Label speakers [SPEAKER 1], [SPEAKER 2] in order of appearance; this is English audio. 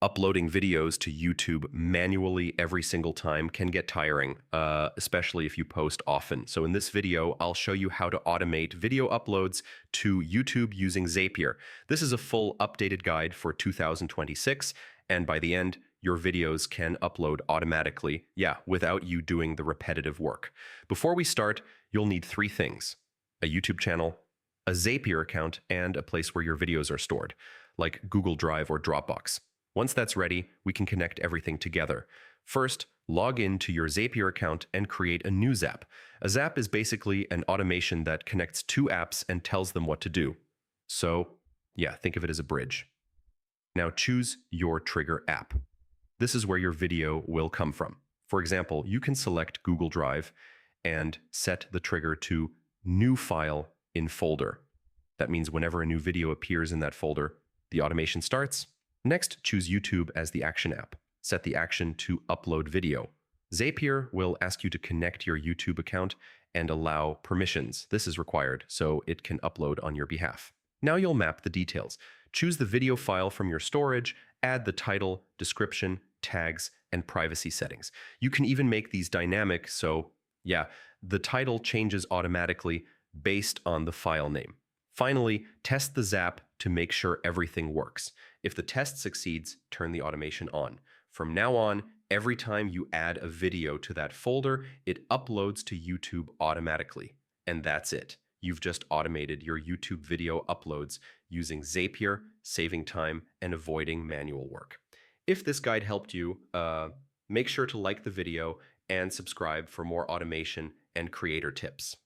[SPEAKER 1] Uploading videos to YouTube manually every single time can get tiring, especially if you post often. So in this video, I'll show you how to automate video uploads to YouTube using Zapier. This is a full updated guide for 2026, and by the end, your videos can upload automatically, without you doing the repetitive work. Before we start, you'll need three things: a YouTube channel, a Zapier account, and a place where your videos are stored, like Google Drive or Dropbox. Once that's ready, we can connect everything together. First, log in to your Zapier account and create a new Zap. A Zap is basically an automation that connects two apps and tells them what to do. So, think of it as a bridge. Now choose your trigger app. This is where your video will come from. For example, you can select Google Drive and set the trigger to New File in Folder. That means whenever a new video appears in that folder, the automation starts. Next, choose YouTube as the action app. Set the action to upload video. Zapier will ask you to connect your YouTube account and allow permissions. This is required, so it can upload on your behalf. Now you'll map the details. Choose the video file from your storage, add the title, description, tags, and privacy settings. You can even make these dynamic, so the title changes automatically based on the file name. Finally, test the Zap to make sure everything works. If the test succeeds, turn the automation on. From now on, every time you add a video to that folder, it uploads to YouTube automatically. And that's it. You've just automated your YouTube video uploads using Zapier, saving time and avoiding manual work. If this guide helped you, make sure to like the video and subscribe for more automation and creator tips.